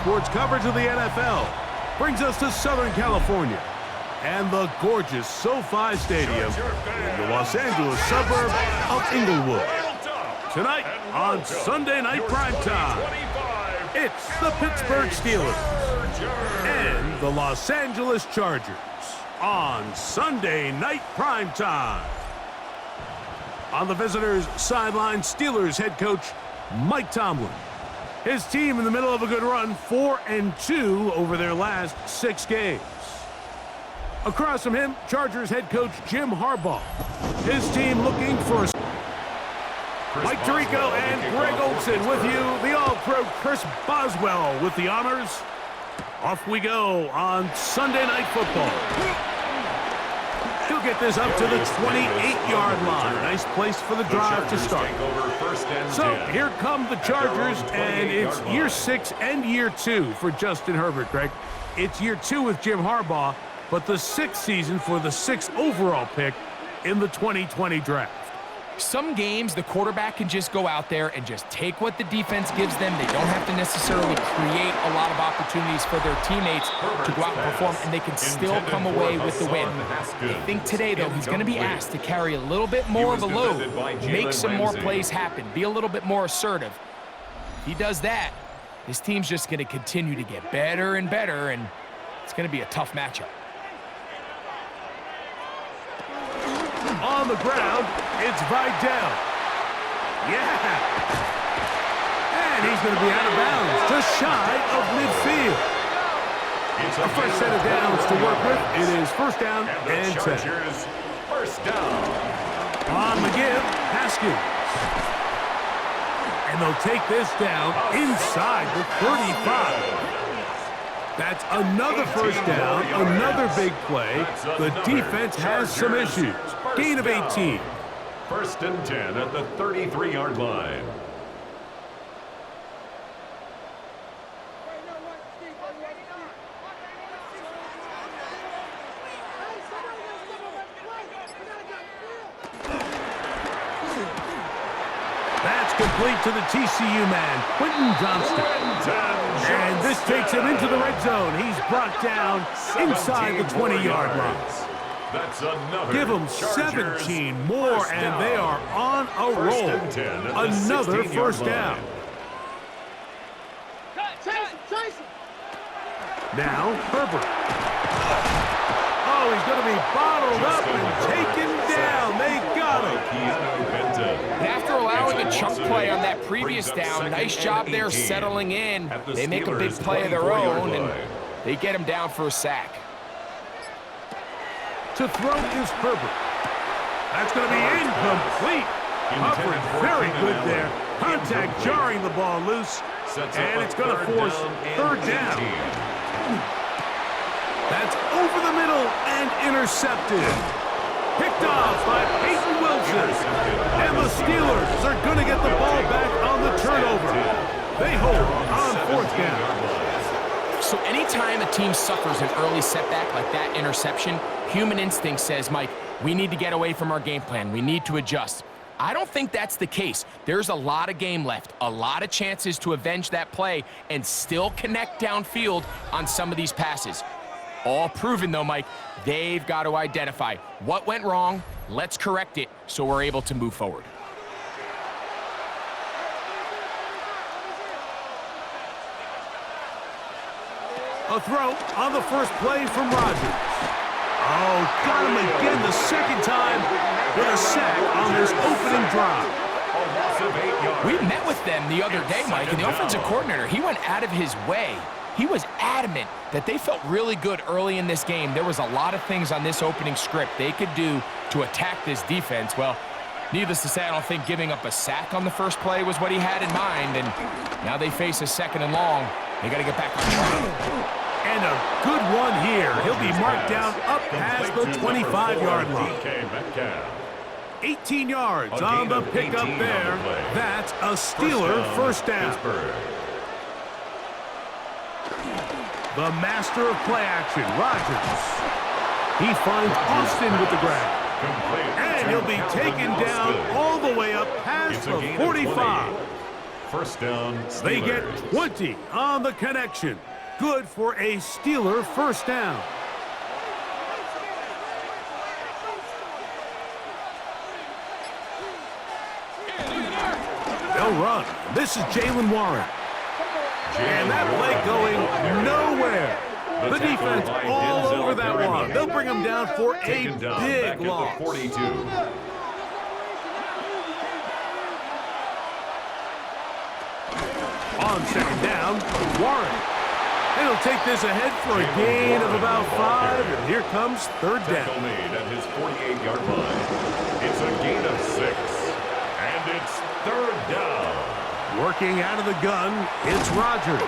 sports coverage of the NFL brings us to Southern California and the gorgeous SoFi Stadium in the Los Angeles suburb of Inglewood. Tonight on Sunday Night Primetime, it's the Pittsburgh Steelers and the Los Angeles Chargers on Sunday Night Primetime. On the visitors' sideline, Steelers head coach Mike Tomlin. His team in the middle of a good run, 4-2 over their last 6 games. Across from him, Chargers head coach Jim Harbaugh. His team looking for a... Mike Tirico and Greg Olson with you. The All-Pro Chris Boswell with the honors. Off we go on Sunday Night Football. He'll get this up to the 28-yard line. Nice place for the drive to start. So here come the Chargers, and it's year 6 and year 2 for Justin Herbert, Greg. It's year 2 with Jim Harbaugh, but the 6th season for the 6th overall pick in the 2020 draft. Some games, the quarterback can just go out there and just take what the defense gives them. They don't have to necessarily create a lot of opportunities for their teammates to go out and perform, and they can still come away with the win. I think today, though, he's going to be asked to carry a little bit more of a load, make some more plays happen, be a little bit more assertive. If he does that, this team's just going to continue to get better and better, and it's going to be a tough matchup. On the ground, it's Vidal. Yeah! And he's going to be out of bounds, just shy of midfield. A fresh set of downs to work with. It is first down and 10. First down. On the give, Haskins. And they'll take this down inside the 35. That's another first down, another big play. The defense has some issues. Gain of 18. First and 10 at the 33-yard line. That's complete to the TCU man, Quentin Johnston. And this takes him into the red zone. He's brought down inside the 20-yard line. That's another. Give them 17 more, and they are on a roll. Another first down. Now, Herbert. Oh, he's going to be bottled up and taken down. They got him. And after allowing a chunk play on that previous down, nice job there settling in. They make a big play of their own, and they get him down for a sack. To throw is Herbert. That's going to be incomplete. Coverage very good there. Contact jarring the ball loose, and it's going to force third down. That's over the middle and intercepted. Picked off by Peyton Wilson. And the Steelers are going to get the ball back on the turnover. They hold on fourth down. So anytime a team suffers an early setback like that interception, human instinct says, Mike, we need to get away from our game plan. We need to adjust. I don't think that's the case. There's a lot of game left, a lot of chances to avenge that play and still connect downfield on some of these passes. All proven, though, Mike, they've got to identify what went wrong, let's correct it so we're able to move forward. A throw on the first play from Rodgers. Oh, got him again the second time with a sack on this opening drive. We met with them the other day, Mike, and the offensive coordinator, he went out of his way. He was adamant that they felt really good early in this game. There was a lot of things on this opening script they could do to attack this defense. Well, needless to say, I don't think giving up a sack on the first play was what he had in mind, and now they face a second and long. They got to get back on track. And a good one here. He'll be marked down up past the 25-yard line. 18 yards on the pickup there. That's a Steeler first down. The master of play action, Rodgers. He finds Austin with the grab. And he'll be taken down all the way up past the 45. First down, Steelers. They get 20 on the connection. Good for a Steeler first down. They'll run. This is Jalen Warren. And that play going nowhere. The defense all over that one. They'll bring him down for a big loss. 42. On second down, Warren. And he'll take this ahead for a gain of about 5. And here comes third down. Tackle made at his 48-yard line. It's a gain of 6. And it's third down. Working out of the gun, it's Rodgers.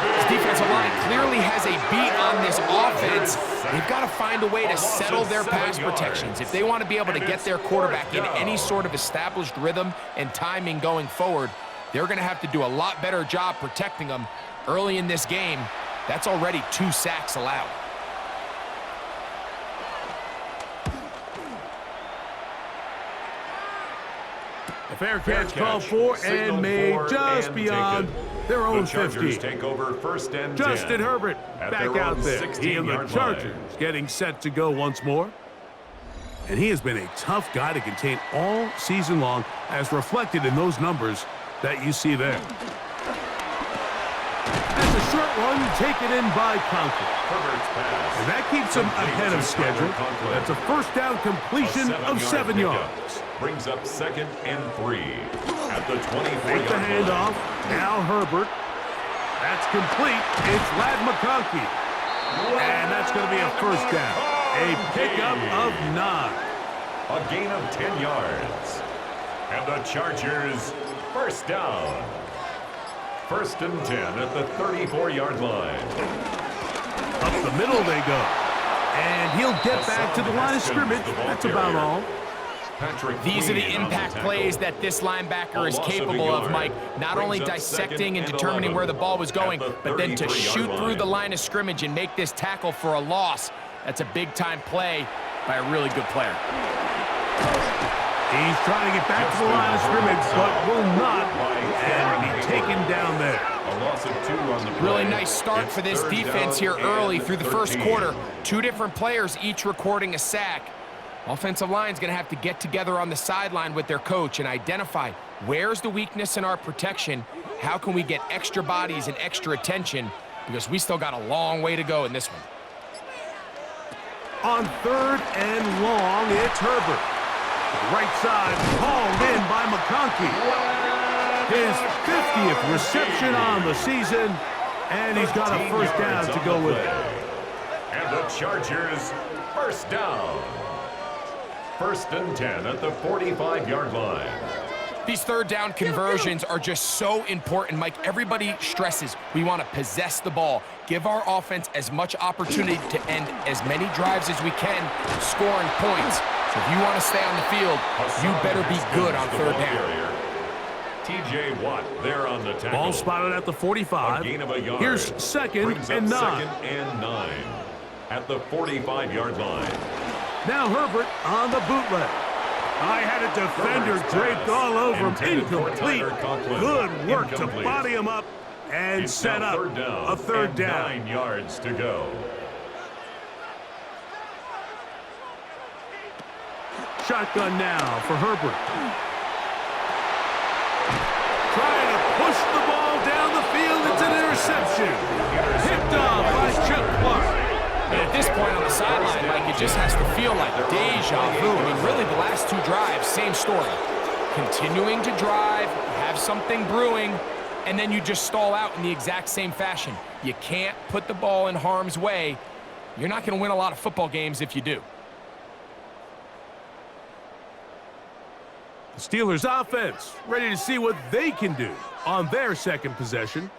This defensive line clearly has a beat on this offense. They've got to find a way to settle their pass protections. If they want to be able to get their quarterback in any sort of established rhythm and timing going forward, they're going to have to do a lot better job protecting them early in this game. That's already 2 sacks allowed. A fair catch called for and made just beyond their own 50. Take over first and 10. Justin Herbert back out there. He and the Chargers getting set to go once more. And he has been a tough guy to contain all season long, as reflected in those numbers that you see there. That's a short one taken in by Conklin. And that keeps him ahead of schedule. That's a first down completion of 7 yards. Brings up second and 3 at the 24-yard Take the handoff. Now Herbert. That's complete. It's Ladd McConkey. And that's going to be a first down. A pickup of 9. A gain of 10 yards. And the Chargers, first down. First and 10 at the 34-yard line. Up the middle they go. And he'll get back to the line of scrimmage. That's about all. These are the impact plays that this linebacker is capable of, Mike. Not only dissecting and determining where the ball was going, but then to shoot through the line of scrimmage and make this tackle for a loss. That's a big-time play by a really good player. He's trying to get back to the line of scrimmage, but will not, and be taken down there. A loss of 2 on the play. Really nice start for this defense here early through the first quarter. 2 different players, each recording a sack. Offensive line's going to have to get together on the sideline with their coach and identify where's the weakness in our protection, how can we get extra bodies and extra attention, because we still got a long way to go in this one. On third and long, it's Herbert. Right side hauled in by McConkey. His 50th reception on the season, and he's got a first down to go with it. And the Chargers, first down. First and 10 at the 45-yard line. These third down conversions are just so important, Mike. Everybody stresses we want to possess the ball, give our offense as much opportunity to end as many drives as we can, scoring points. So if you want to stay on the field, you better be good on third down. T.J. Watt there on the tackle. Ball spotted at the 45. A gain of a yard. Here's second and 9. Second and 9 at the 45-yard line. Now Herbert on the bootleg. I had a defender draped all over him. Incomplete. Good work to body him up and set up a third down. 9 yards to go. Shotgun now for Herbert. Trying to push the ball down the field. It's an interception. Picked off by Chuck Clark. And at this point on the sideline, Mike, it just has to feel like deja vu. I mean, really, the last 2 drives, same story. Continuing to drive, have something brewing, and then you just stall out in the exact same fashion. You can't put the ball in harm's way. You're not going to win a lot of football games if you do. The Steelers offense ready to see what they can do on their second possession.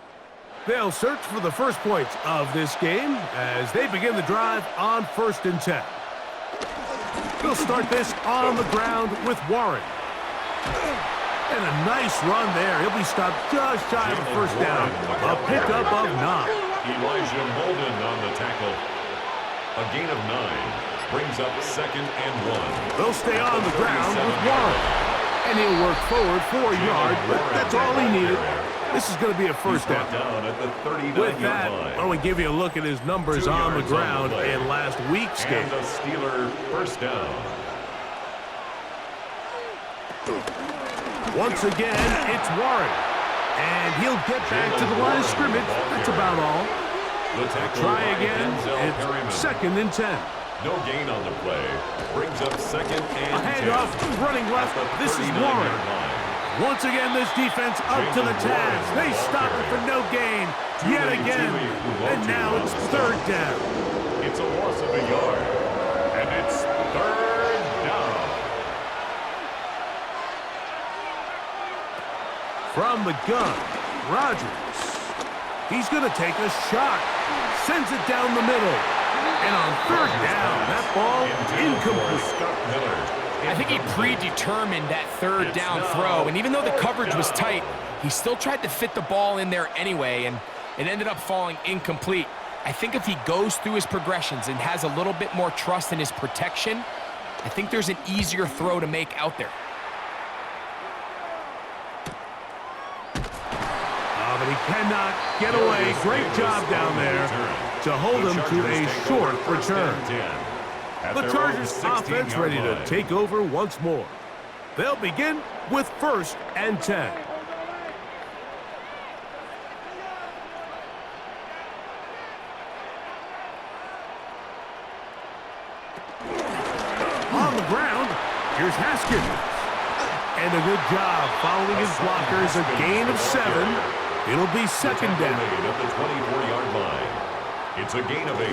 They'll search for the first points of this game as they begin the drive on first and 10. They'll start this on the ground with Warren. And a nice run there. He'll be stopped just shy of a first down. A pickup of 9. Elijah Molden on the tackle. A gain of 9 brings up second and 1. They'll stay on the ground with Warren. And he'll work forward 4 yards, but that's all he needed. This is going to be a first down. With that, I want to give you a look at his numbers on the ground in last week's game. And a Steeler first down. Once again, it's Warren. And he'll get back to the line of scrimmage. That's about all. Try again. It's 2nd and 10. No gain on the play. Brings up 2nd and 10. A handoff, running left. This is Warren. Once again, this defense up to the task. They stop it for no gain yet again. And now it's 3rd down. It's a loss of a yard. And it's 3rd down. From the gun, Rodgers. He's going to take a shot. Sends it down the middle. And on 3rd down, that ball incomplete. I think he predetermined that 3rd down throw, and even though the coverage was tight, he still tried to fit the ball in there anyway, and it ended up falling incomplete. I think if he goes through his progressions and has a little bit more trust in his protection, I think there's an easier throw to make out there. But he cannot get away. Great job down there to hold him to a short return. The Chargers offense ready to take over once more. They'll begin with 1st and 10. On the ground, here's Haskins. And a good job following his blockers, a gain of 7. It'll be 2nd down. At the 24-yard line. It's a gain of 8.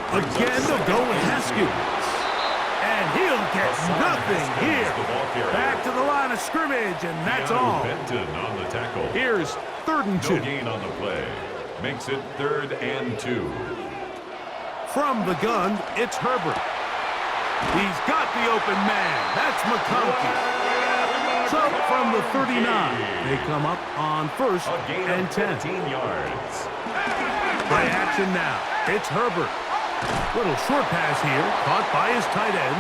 Again, they'll go with Haskins. And he'll get nothing here. Back to the line of scrimmage, and that's all. Benton on the tackle. Here's 3rd and 2. No gain on the play. Makes it 3rd and 2. From the gun, it's Herbert. He's got the open man. That's McConkey. So from the 39, they come up on 1st and 10. 15 yards. Play action now. It's Herbert. Little short pass here, caught by his tight end.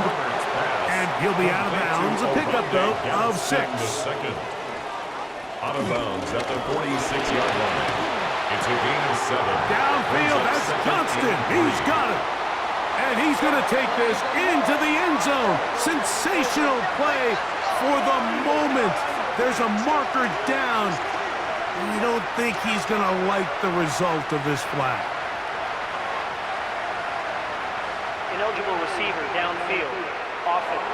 And he'll be out of bounds. A pickup, though, of 6. Out of bounds at the 46-yard line. It's a gain of 7. Downfield, that's Johnston. He's got it. And he's going to take this into the end zone. Sensational play for the moment. There's a marker down. I don't think he's going to like the result of this flag. Ineligible receiver downfield. Offense.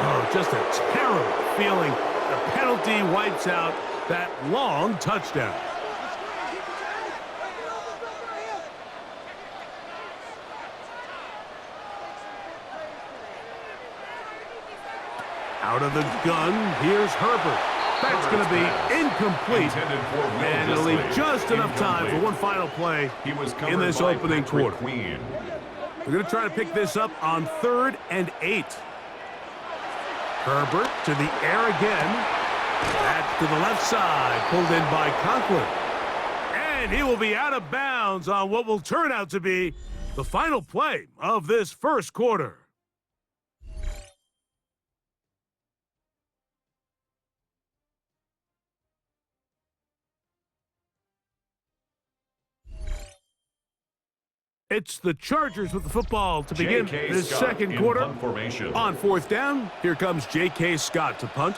Oh, just a terrible feeling. The penalty wipes out that long touchdown. Out of the gun, here's Herbert. That's going to be incomplete. And it'll leave just enough time for one final play in this opening quarter. We're going to try to pick this up on 3rd and 8. Herbert to the air again. Back to the left side, pulled in by Conklin. And he will be out of bounds on what will turn out to be the final play of this first quarter. It's the Chargers with the football to begin this second quarter. On 4th down, here comes J.K. Scott to punt.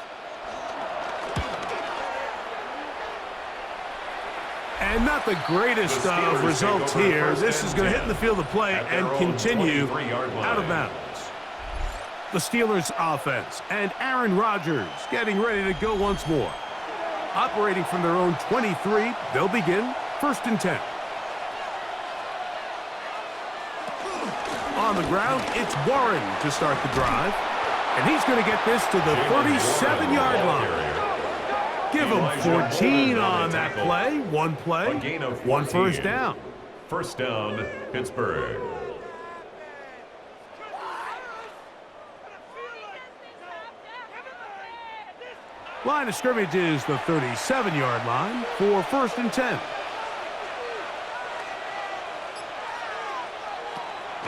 And not the greatest of results here. This is going to hit in the field of play and continue out of bounds. The Steelers offense and Aaron Rodgers getting ready to go once more. Operating from their own 23, they'll begin 1st and 10. On the ground, it's Warren to start the drive. And he's going to get this to the 37-yard line. Give him 14 on that play. One play, one first down. First down, Pittsburgh. Line of scrimmage is the 37-yard line for 1st and 10.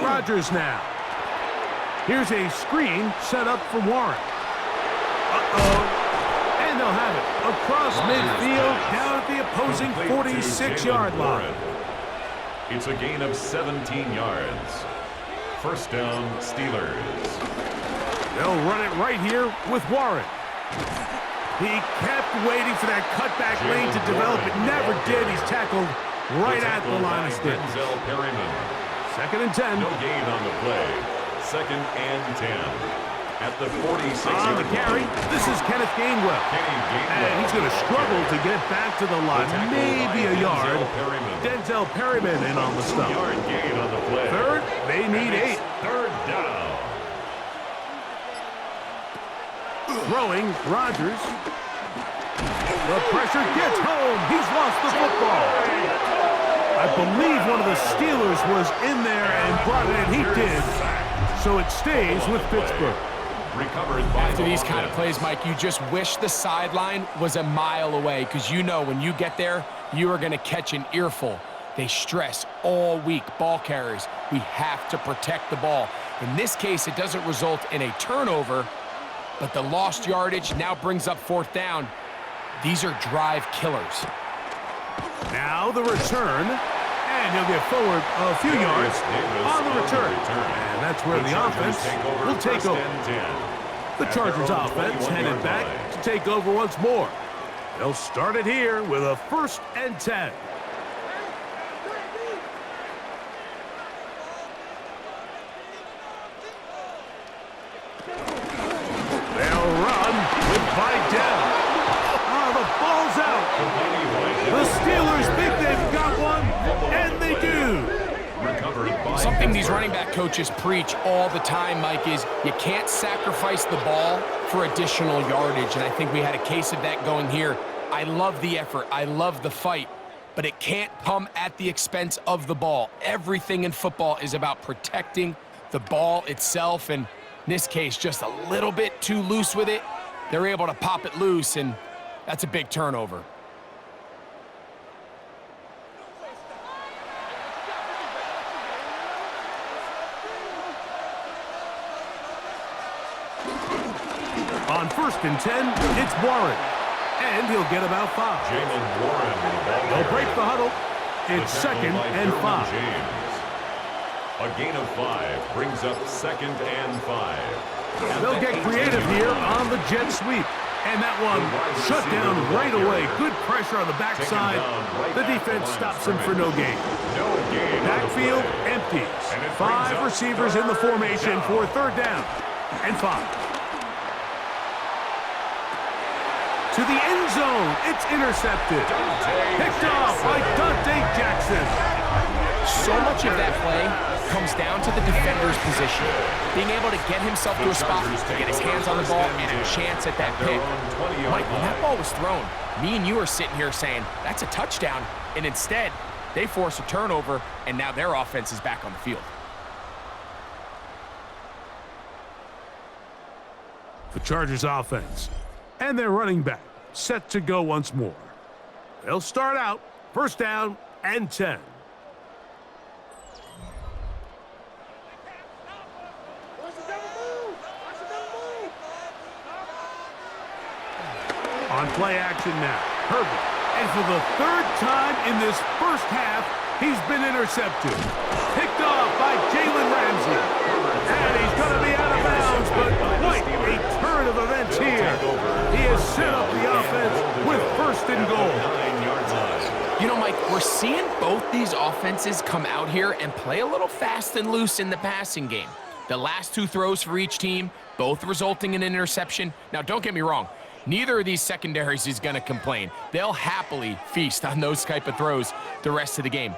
Rodgers now. Here's a screen set up for Warren. And they'll have it across midfield down at the opposing 46-yard line. It's a gain of 17 yards. First down, Steelers. They'll run it right here with Warren. He kept waiting for that cutback lane to develop. It never did. He's tackled right at the line of scrimmage. Second and 10. No gain on the play. Second and 10. At the 46-yard on the carry, this is Kenneth Gainwell. And he's going to struggle to get back to the line. Maybe a yard. Denzel Perryman in on the stop. Third, they need 8. Third down. Throwing, Rodgers. The pressure gets home. He's lost the football. I believe one of the Steelers was in there and brought it in. He did. So it stays with Pittsburgh. After these kind of plays, Mike, you just wish the sideline was a mile away, because you know when you get there, you are going to catch an earful. They stress all week, ball carriers. We have to protect the ball. In this case, it doesn't result in a turnover, but the lost yardage now brings up fourth down. These are drive killers. Now the return, and he'll get forward a few yards on the return. And that's where the offense will take over. The Chargers offense headed back to take over once more. They'll start it here with a 1st and 10. They'll run with Vidal. The ball's out. The Steelers think they've got one, and they do. Something these running back coaches preach all the time, Mike, is you can't sacrifice the ball for additional yardage, and I think we had a case of that going here. I love the effort. I love the fight, but it can't come at the expense of the ball. Everything in football is about protecting the ball itself, and in this case, just a little bit too loose with it. They're able to pop it loose, and that's a big turnover. On 1st and 10, it's Warren. And he'll get about 5. They'll break the huddle. It's 2nd and 5. A gain of 5 brings up 2nd and 5. They'll get creative here on the jet sweep. And that one shut down right away. Good pressure on the backside. The defense stops him for no gain. Backfield empties. 5 receivers in the formation for 3rd down and 5. To the end zone, it's intercepted. Picked off by Dante Jackson. So much of that play comes down to the defender's position. Being able to get himself to a spot, to get his hands on the ball, and a chance at that pick. Mike, when that ball was thrown, me and you are sitting here saying, that's a touchdown, and instead, they force a turnover, and now their offense is back on the field. The Chargers offense and their running back set to go once more. They'll start out 1st down and 10. On play action now, Herbert. And for the 3rd time in this first half, he's been intercepted. Picked off by Jalen Ramsey. And he's going to be out of bounds, but quite a turn of events here. He has set up the offense with 1st and goal. You know, Mike, we're seeing both these offenses come out here and play a little fast and loose in the passing game. The last 2 throws for each team, both resulting in an interception. Now, don't get me wrong. Neither of these secondaries is going to complain. They'll happily feast on those type of throws the rest of the game.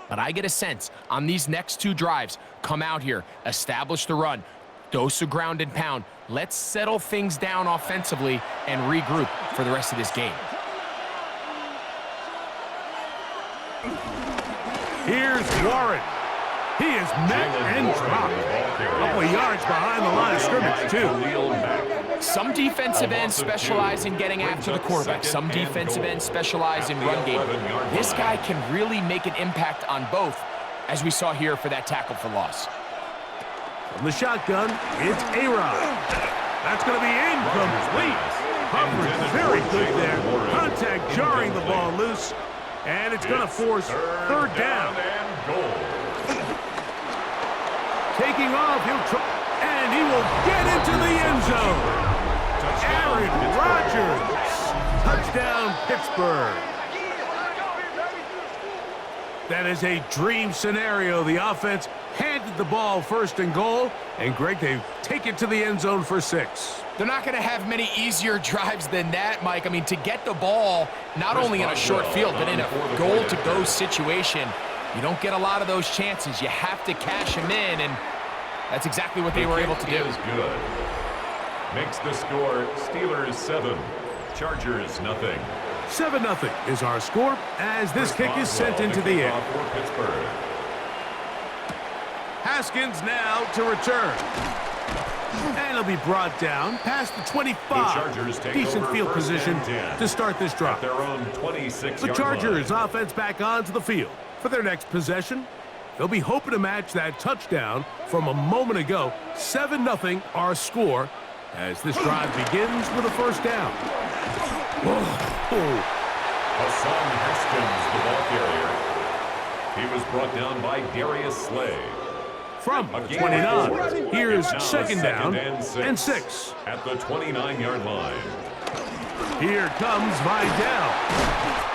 But I get a sense on these next 2 drives, come out here, establish the run, dose of ground and pound. Let's settle things down offensively and regroup for the rest of this game. Here's Warren. He is met and dropped. A couple of yards behind the line of scrimmage, too. Some defensive ends specialize in getting after the quarterback. Some defensive ends specialize in run game. This guy can really make an impact on both, as we saw here for that tackle for loss. From the shotgun, it's A-Rod. That's going to be incomplete. Coverage very good there. Contact jarring the ball loose. And it's going to force third down. And goal. Taking off, he'll try, and he will get into the end zone. Aaron Rodgers. Touchdown, Pittsburgh. That is a dream scenario. The offense handed the ball first and goal, and Greg, they take it to the end zone for 6. They're not going to have many easier drives than that, Mike. I mean, to get the ball, not only in a short field, but in a goal-to-go situation, you don't get a lot of those chances. You have to cash them in, and that's exactly what they were able to do. Is good. Makes the score Steelers 7, Chargers nothing. 7-0 is our score as this kick is sent into the air. For Pittsburgh. Haskins now to return. And he'll be brought down past the 25. Decent field position to start this drive. Their own 26 The Chargers offense back onto the field. For their next possession, they'll be hoping to match that touchdown from a moment ago. 7-0 our score as this drive begins with a first down. Hassan Haskins, the ball carrier. He was brought down by Darius Slay. From the 29, here's second down and 6. At the 29-yard line. Here comes Vidal.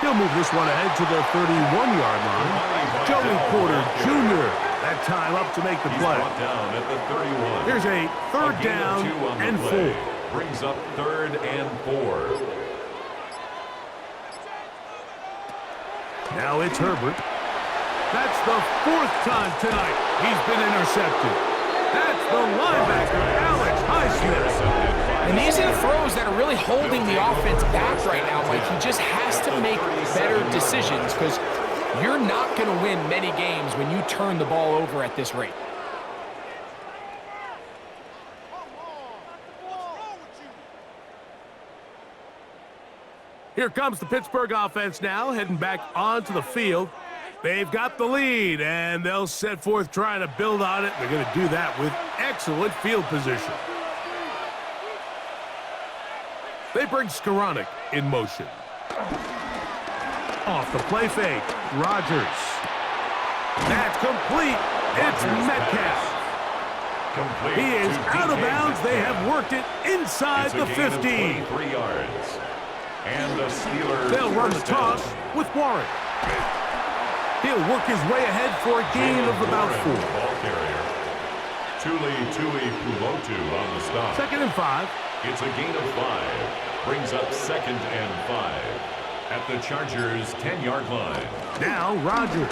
He'll move this one ahead to the 31-yard line. Joey Porter Jr. that time up to make the play. Down at the 31. Here's a third down and 4. Brings up 3rd and 4. Now it's Herbert. That's the 4th time tonight he's been intercepted. That's the linebacker, Alex Highsmith. And these are the throws that are really holding the offense back right now, Mike. He just has to make better decisions because you're not going to win many games when you turn the ball over at this rate. Here comes the Pittsburgh offense now, heading back onto the field. They've got the lead, and they'll set forth trying to build on it. They're going to do that with excellent field position. They bring Skoranek in motion. Off the play fake, Rodgers. That's complete. It's Metcalf. He is out of bounds. They have worked it inside the 15. 3 yards. And the Steelers. They'll run the toss with Warren. He'll work his way ahead for a gain of about 4. Ball carrier. Tuli Pulotu on the stop. 2nd and 5. It's a gain of 5. Brings up 2nd and 5 at the Chargers' 10-yard line. Now Rodgers.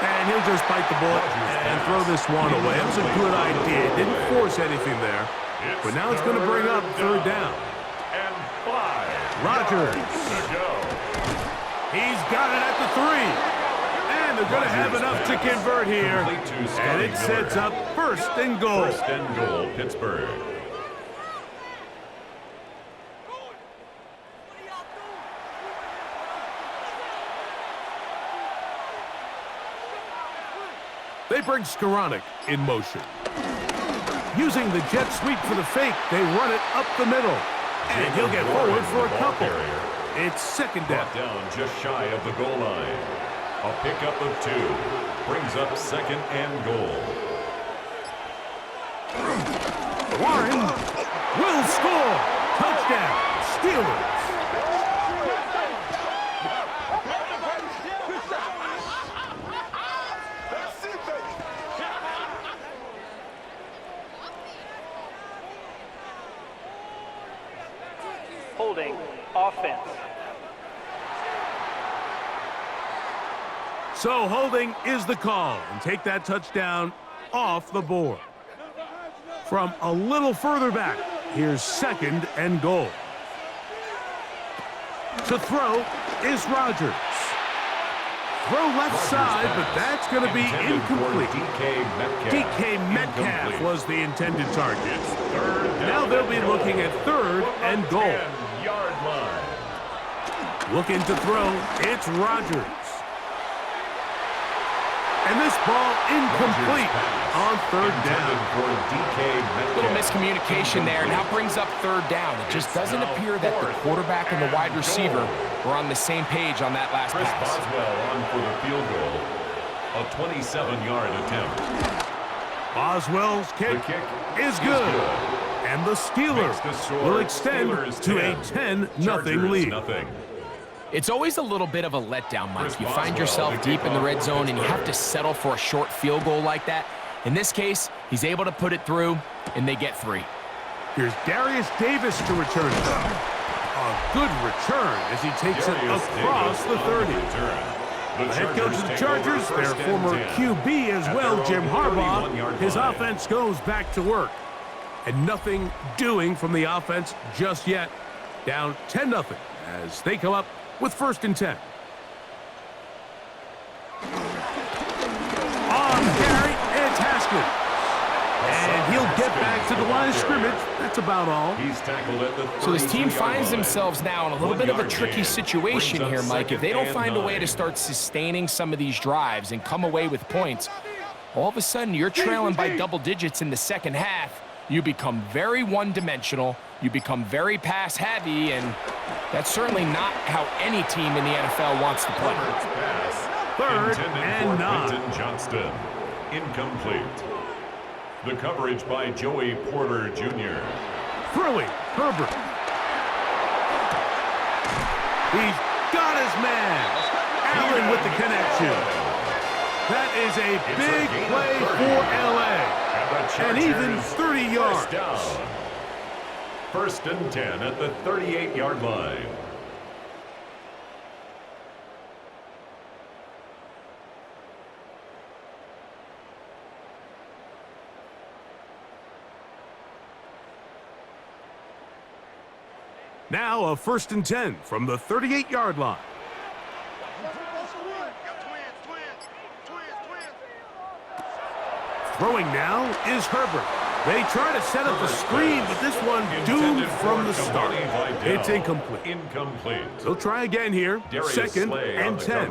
And he'll just bite the bullet and throw this one away. That was a good idea. Didn't force anything there. But now it's going to bring up 3rd down. And 5. Rodgers. He's got it at the 3. And they're going to have enough to convert here. And it sets up 1st and goal. 1st and goal, Pittsburgh. They bring Skoranek in motion. Using the jet sweep for the fake, they run it up the middle. And he'll get forward for a couple. It's 2nd down. Down just shy of the goal line. A pickup of 2. Brings up 2nd and goal. Warren will score. Touchdown, Steelers. Holding offense. So holding is the call, and take that touchdown off the board. From a little further back, here's 2nd and goal. To throw is Rodgers. Throw left side, but that's going to be incomplete. DK Metcalf was the intended target. Now they'll be looking at 3rd and goal. Looking to throw, it's Rodgers. And this ball incomplete on third down. Little miscommunication there, and now brings up third down. It just doesn't appear that the quarterback and the wide receiver were on the same page on that last pass. Boswell on for the field goal. A 27-yard attempt. Boswell's kick is good. And the Steelers will extend to a 10-0 lead. It's always a little bit of a letdown, Mike. You find yourself deep in the red zone and you have to settle for a short field goal like that. In this case, he's able to put it through, and they get 3. Here's Darius Davis to return it. A good return as he takes it across the 30. The head coach of the Chargers, their former QB as well, Jim Harbaugh, his offense goes back to work. And nothing doing from the offense just yet. Down 10-0 as they come up with 1st and 10. On carry, it's Haskins. And he'll get back to the line of scrimmage. That's about all. He's tackled at the So this team finds themselves now in a little bit of a tricky situation here, Mike. If they don't find a way to start sustaining some of these drives and come away with points, all of a sudden you're trailing by double digits in the second half. You become very one-dimensional, you become very pass-heavy, and that's certainly not how any team in the NFL wants to play. Third and 9. Johnston, incomplete. The coverage by Joey Porter Jr. Throwing, Herbert. He's got his man. Allen with the connection. That is a big play for L.A. And even 30 yards. 1st and 10 at the 38-yard line. Now a 1st and 10 from the 38-yard line. Throwing now is Herbert. They try to set up the screen, but this one doomed from the start. It's incomplete. They'll try again here. 2nd and 10.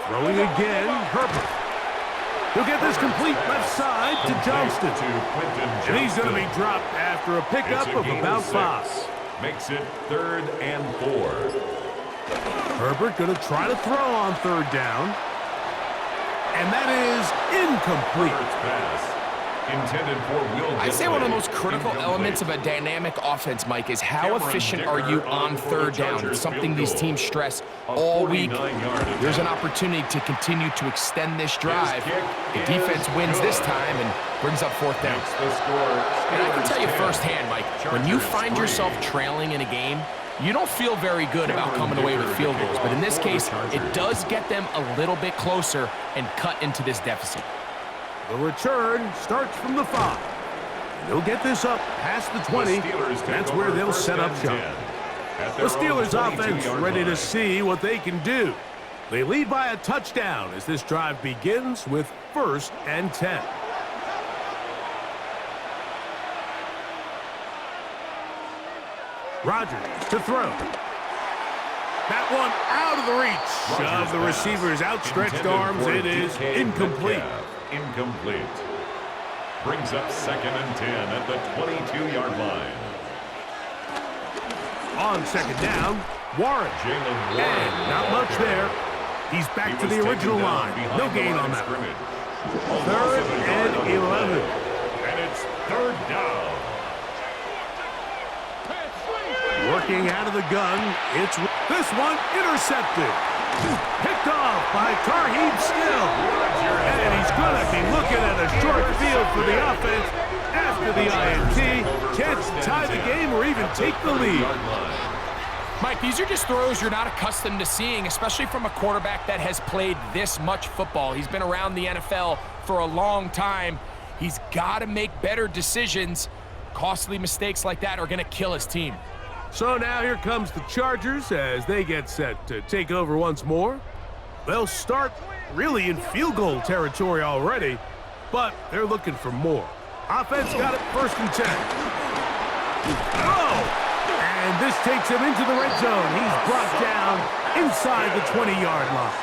Throwing again, Herbert. He'll get this complete left side to Johnston. And he's going to be dropped after a pickup of about 5. Makes it 3rd and 4. Herbert going to try to throw on 3rd down. And that is incomplete. I say one of the most critical elements of a dynamic offense, Mike, is how efficient are you on 3rd down. It's something these teams stress all week. There's an opportunity to continue to extend this drive. The defense wins this time and brings up 4th down. And I can tell you firsthand, Mike, when you find yourself trailing in a game, you don't feel very good about coming away with field goals. But in this case, it does get them a little bit closer and cut into this deficit. The return starts from the 5. And they'll get this up past the 20. That's where they'll set up shop. The Steelers offense ready to see what they can do. They lead by a touchdown as this drive begins with 1st and 10. Rodgers to throw. That one out of the reach of the receiver's outstretched arms. It is incomplete. Incomplete. Brings up 2nd and 10 at the 22-yard line. On 2nd down, Warren. And not much there. He's back to the original line. No gain on that. 3rd and 11. And it's 3rd down. Working out of the gun. It's this one intercepted. Picked off by Tarheeb Still. And he's going to be looking at a short field for the offense after the INT. Chance to tie the game or even take the lead. Mike, these are just throws you're not accustomed to seeing, especially from a quarterback that has played this much football. He's been around the NFL for a long time. He's got to make better decisions. Costly mistakes like that are going to kill his team. So now here comes the Chargers as they get set to take over once more. They'll start really in field goal territory already, but they're looking for more. Offense got it 1st and 10. Oh! And this takes him into the red zone. He's brought down inside the 20-yard line.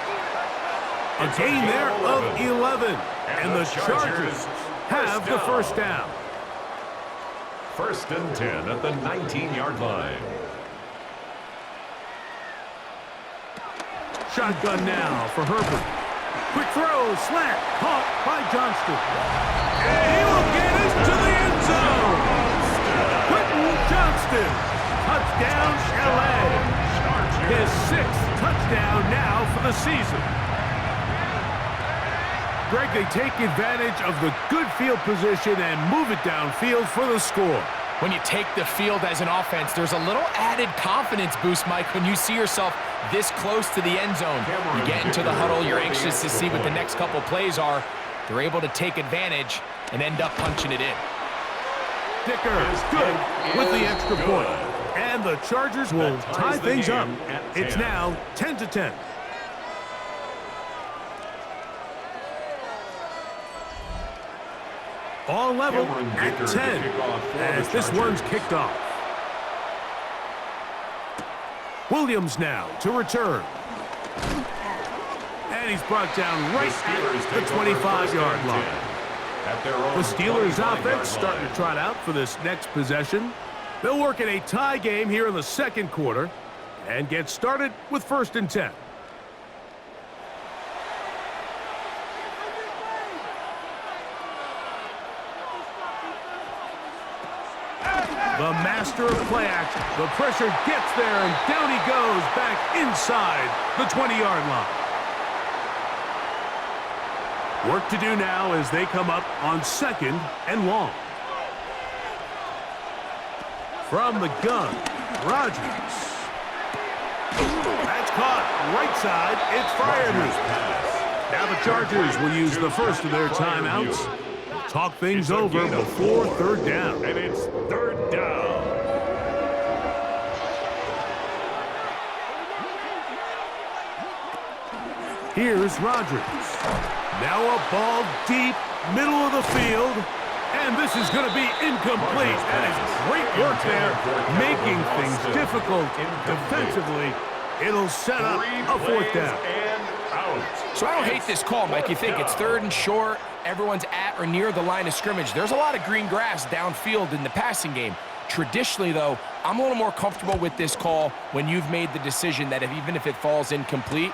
A gain there of 11. And the Chargers have the first down. 1st and 10 at the 19-yard line. Shotgun now for Herbert. Quick throw, slant, caught by Johnston. And he will get into the end zone. Quentin Johnston, touchdown LA. His 6th touchdown now for the season. Greg, they take advantage of the good field position and move it downfield for the score. When you take the field as an offense, there's a little added confidence boost, Mike, when you see yourself this close to the end zone. You get into the huddle, you're anxious to see what the next couple plays are. They're able to take advantage and end up punching it in. Dicker is good with the extra point. And the Chargers will tie things up. It's now 10-10. All level at 10 as this one's kicked off. Williams now to return. And he's brought down right at the 25-yard line. The Steelers offense starting to trot out for this next possession. They'll work in a tie game here in the second quarter and get started with 1st and 10. The master of play action. The pressure gets there, and down he goes back inside the 20-yard line. Work to do now as they come up on 2nd and long. From the gun, Rodgers. That's caught right side. It's Freiermuth. Now the Chargers will use the first of their timeouts. Talk things over before 3rd down. And it's 3rd down. Here's Rodgers. Now a ball deep, middle of the field. And this is going to be incomplete. That is great work there, making things difficult defensively. It'll set up a 4th down. So I don't hate this call, Mike. You think it's 3rd and short, everyone's at or near the line of scrimmage. There's a lot of green grass downfield in the passing game. Traditionally, though, I'm a little more comfortable with this call when you've made the decision that even if it falls incomplete,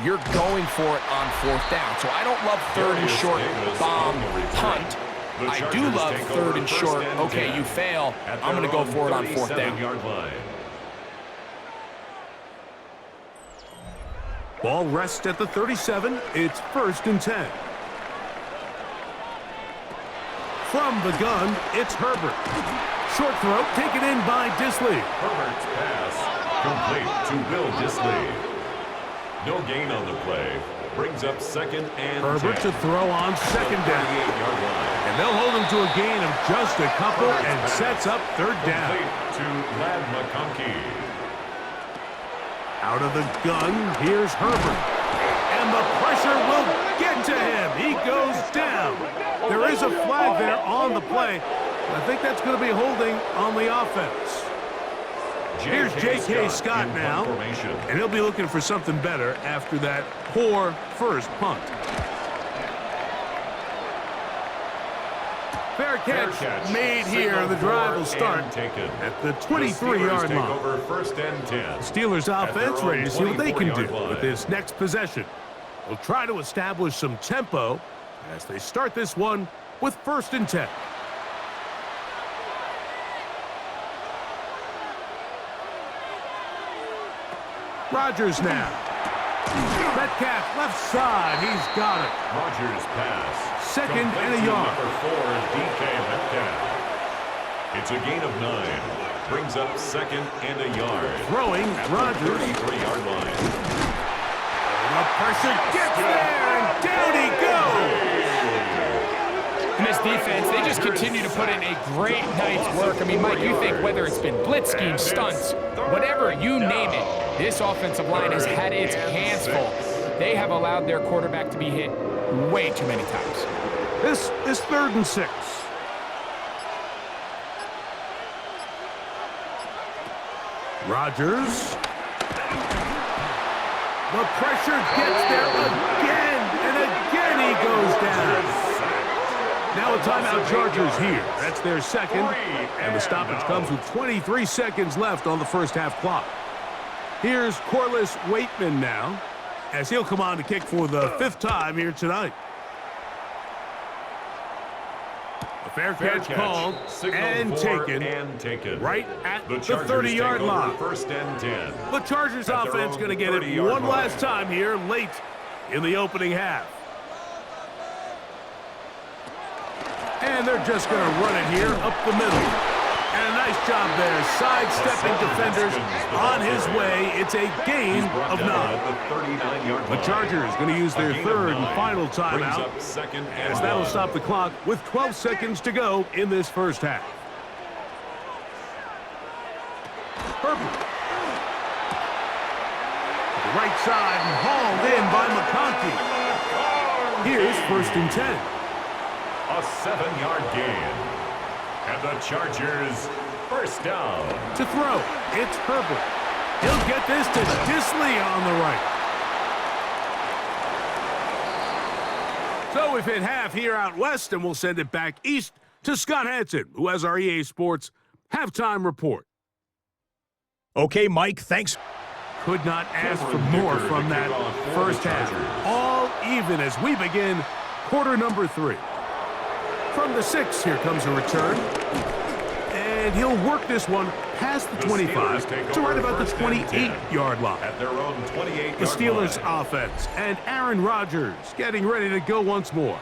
you're going for it on 4th down. So I don't love 3rd and short, bomb, punt. I do love 3rd and short, okay, you fail, I'm going to go for it on 4th down. Ball rests at the 37. It's 1st and 10. From the gun, it's Herbert. Short throw taken in by Disley. Herbert's pass complete to Will Disley. No gain on the play. Brings up 2nd and 10. Herbert to throw on 2nd down. And they'll hold him to a gain of just a couple and sets up 3rd down. To Lad McConkey. Out of the gun, here's Herbert. And the pressure will get to him. He goes down. There is a flag there on the play. I think that's going to be holding on the offense. Here's J.K. Scott now, and he'll be looking for something better after that poor first punt. Fair catch made here. The drive will start at the 23-yard line. Over 1st and 10. Steelers offense ready to see what they can do with this next possession. They'll try to establish some tempo as they start this one with 1st and 10. Rodgers now. Metcalf left side. He's got it. Rodgers pass. 2nd and a yard. Number 4 is DK Metcalf. It's a gain of 9. Brings up 2nd and a yard. Throwing Rodgers. 33-yard line. And the pressure gets there, and down he goes. And this defense, they just continue to put in a great night's work. I mean, Mike, you think whether it's been blitz schemes, stunts, whatever you name it, this offensive line has had its hands full. They have allowed their quarterback to be hit way too many times. This is 3rd and 6. Rodgers. The pressure gets there again, and again he goes down. Now a timeout Chargers here. That's their second, and the stoppage comes with 23 seconds left on the first half clock. Here's Corliss Waitman now, as he'll come on to kick for the 5th time here tonight. A fair catch called and taken right at the 30-yard line. First and 10. The Chargers offense going to get it one last time here late in the opening half. And they're just going to run it here up the middle. And a nice job there, sidestepping defenders on his way. It's a gain of 9. The Chargers going to use their 3rd and final timeout, as that'll stop the clock with 12 seconds to go in this first half. Herbert. To the right side and hauled in by McConkey. Here's 1st and 10. A 7-yard gain. And the Chargers, first down. To throw, it's Herbert. He'll get this to Disley on the right. So we've hit half here out west, and we'll send it back east to Scott Hansen, who has our EA Sports halftime report. Okay, Mike, thanks. Could not ask for more from that first half. All even as we begin quarter number 3. From the 6, here comes a return. And he'll work this one past the 25 to right about the 28-yard line. At their own 28-yard The Steelers line. offense and Aaron Rodgers getting ready to go once more.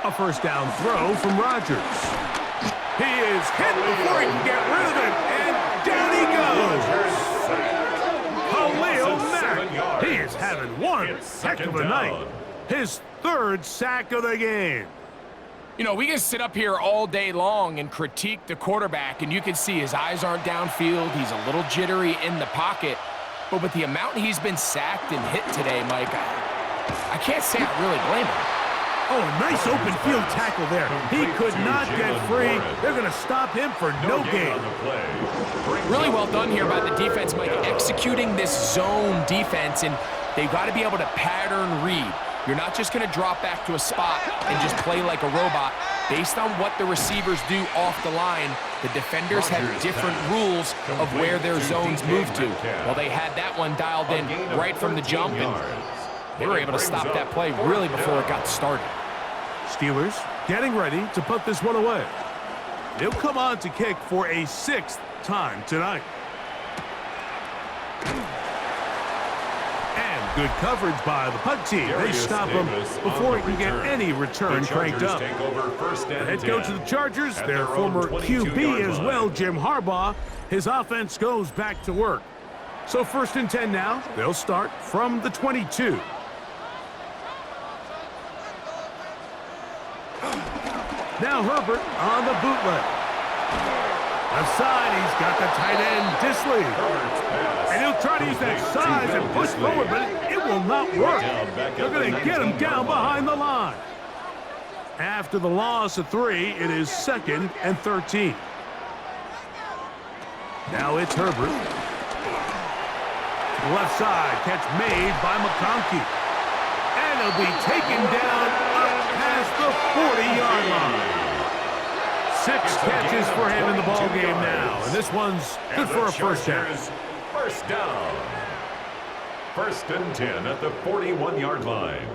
A first down throw from Rodgers. He is hit before he can get rid of it, and down he goes. Khalil Mack, he is having one heck of a night. His 3rd sack of the game. You know, we can sit up here all day long and critique the quarterback, and you can see his eyes aren't downfield. He's a little jittery in the pocket. But with the amount he's been sacked and hit today, Mike, I can't say I really blame him. Oh, nice open field tackle there. He could not get free. They're going to stop him for no gain. Really well done here by the defense, Mike, executing this zone defense, and they've got to be able to pattern read. You're not just going to drop back to a spot and just play like a robot. Based on what the receivers do off the line, the defenders have different rules of where their zones move to. Well, they had that one dialed in right from the jump, and they were able to stop that play really before it got started. Steelers getting ready to put this one away. They'll come on to kick for a 6th time tonight. And good coverage by the punt team. They stop him before he can get any return cranked up. The head coach of the Chargers, their former QB as well, Jim Harbaugh, his offense goes back to work. So 1st and 10 now. They'll start from the 22. Now Herbert on the bootleg. Left side, he's got the tight end, Disley. And he'll try to use that size and push forward, but it will not work. They're going to get him down behind the line. After the loss of 3, it is 2nd and 13. Now it's Herbert. To the left side, catch made by McConkey. And he'll be taken down up past the 40-yard line. 6 catches for him in the ball game now, and this one's good for a first down. First down. 1st and 10 at the 41-yard line.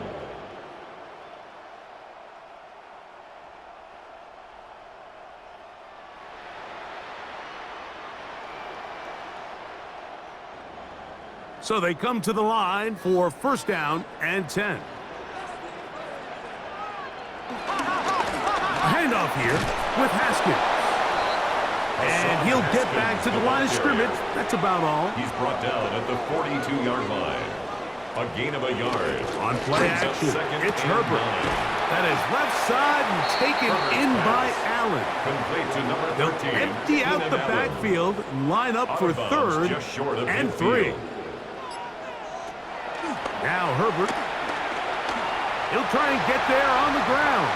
So they come to the line for 1st down and 10. A handoff here with Haskins. And he'll get back to the line of scrimmage. That's about all. He's brought down at the 42-yard line. A gain of a yard. On play action, it's Herbert. That is left side and taken in by Allen. Complete to number 13. They'll empty out the backfield and line up for 3rd and 3. Now Herbert. He'll try and get there on the ground.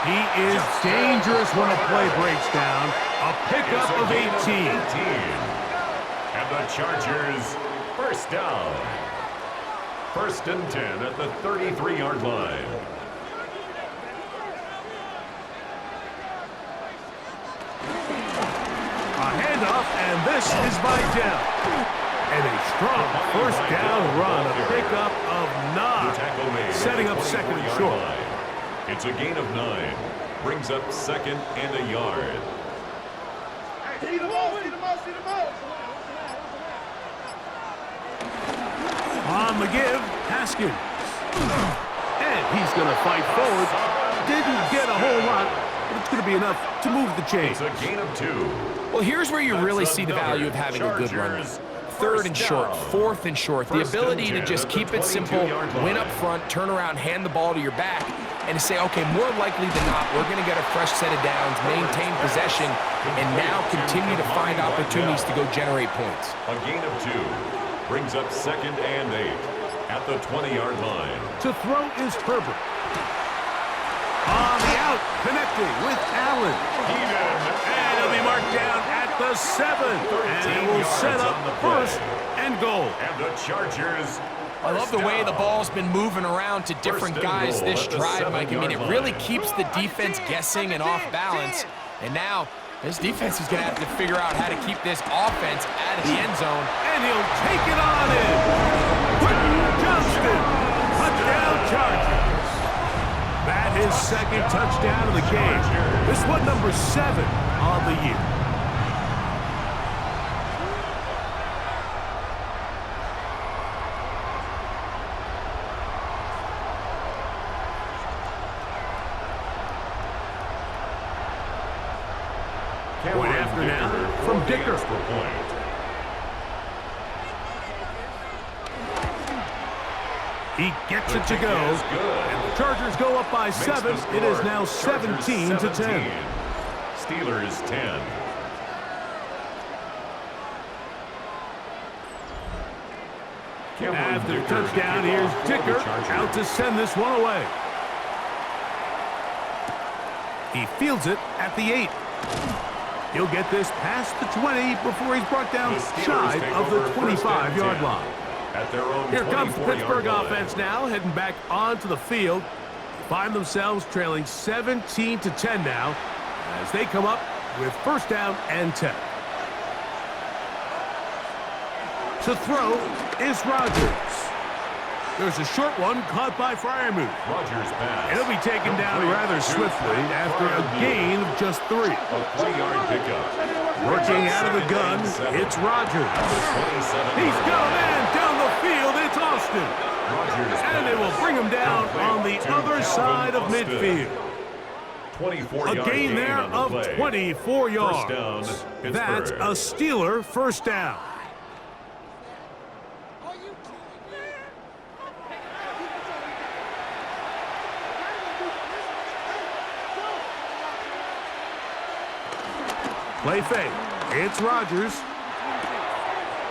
He is dangerous when a play breaks down. A pickup of 18. And the Chargers, first down. 1st and 10 at the 33-yard line. A handoff, and this is Vidal. And a strong first down run, a pickup of 9, setting up 2nd and short. It's a gain of 9. Brings up 2nd and a yard. On the give, Haskins. And he's going to fight forward. Didn't get a whole lot, but it's going to be enough to move the chains. It's a gain of 2. Well, here's where you really see the value of having a good run. 3rd and short, 4th and short. The ability to just keep it simple, win up front, turn around, hand the ball to your back, and to say, okay, more likely than not, we're going to get a fresh set of downs, maintain possession, and now continue to find opportunities to go generate points. A gain of 2. Brings up 2nd and 8 at the 20-yard line. To throw is Herbert. On the out, connecting with Allen. And he'll be marked down at the 7. And it will set up 1st and goal. And the Chargers. I love the way the ball's been moving around to different guys this drive, Mike. I mean, it really keeps the defense guessing and off balance. And now, this defense is going to have to figure out how to keep this offense out of the end zone. And he'll take it on in. Quentin Johnston. Touchdown Chargers. That his 2nd touchdown of the game. This one number 7 on the year. Point after now from Dicker. He gets it to go. And the Chargers go up by 7. It is now 17 to 10. Steelers 10. After the touchdown, here's Dicker out to send this one away. He fields it at the 8. He'll get this past the 20 before he's brought down shy of the 25-yard line. At their own Here comes the Pittsburgh line. offense now, heading back onto the field. Find themselves trailing 17 to 10 now as they come up with 1st down and 10. To throw is Rodgers. There's a short one caught by Freiermuth. Rodgers pass. It'll be taken down rather swiftly after a gain of just 3. A 3-yard pickup. Working out of the gun, it's Rodgers. He's got a man down the field. It's Austin. And they will bring him down on the other side of midfield. A gain there of 24 yards. That's a Steeler 1st down. Play fake. It's Rodgers.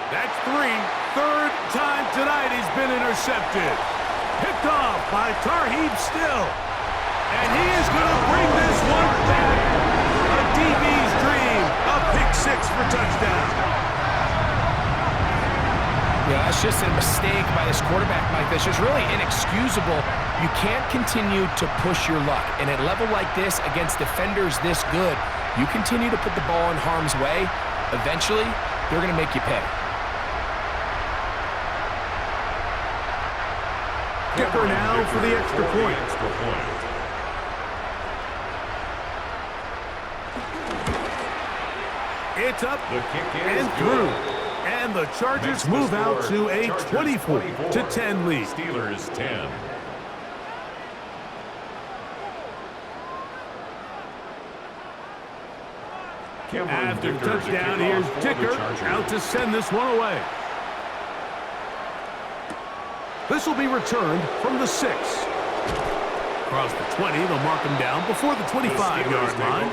That's 3. 3rd time tonight he's been intercepted. Picked off by Tarheeb Still. And he is going to bring this one back. A DB's dream. A pick 6 for touchdown. Yeah, that's just a mistake by this quarterback, Mike. That's just really inexcusable. You can't continue to push your luck. And at a level like this, against defenders this good, you continue to put the ball in harm's way, eventually, they're going to make you pay. Dicker now for the extra point. It's up and through. And the Chargers move out to a 24-10 lead. Steelers 10. After the touchdown, here's Dicker out to send this one away. This will be returned from the 6. Across the 20, they'll mark him down before the 25-yard line.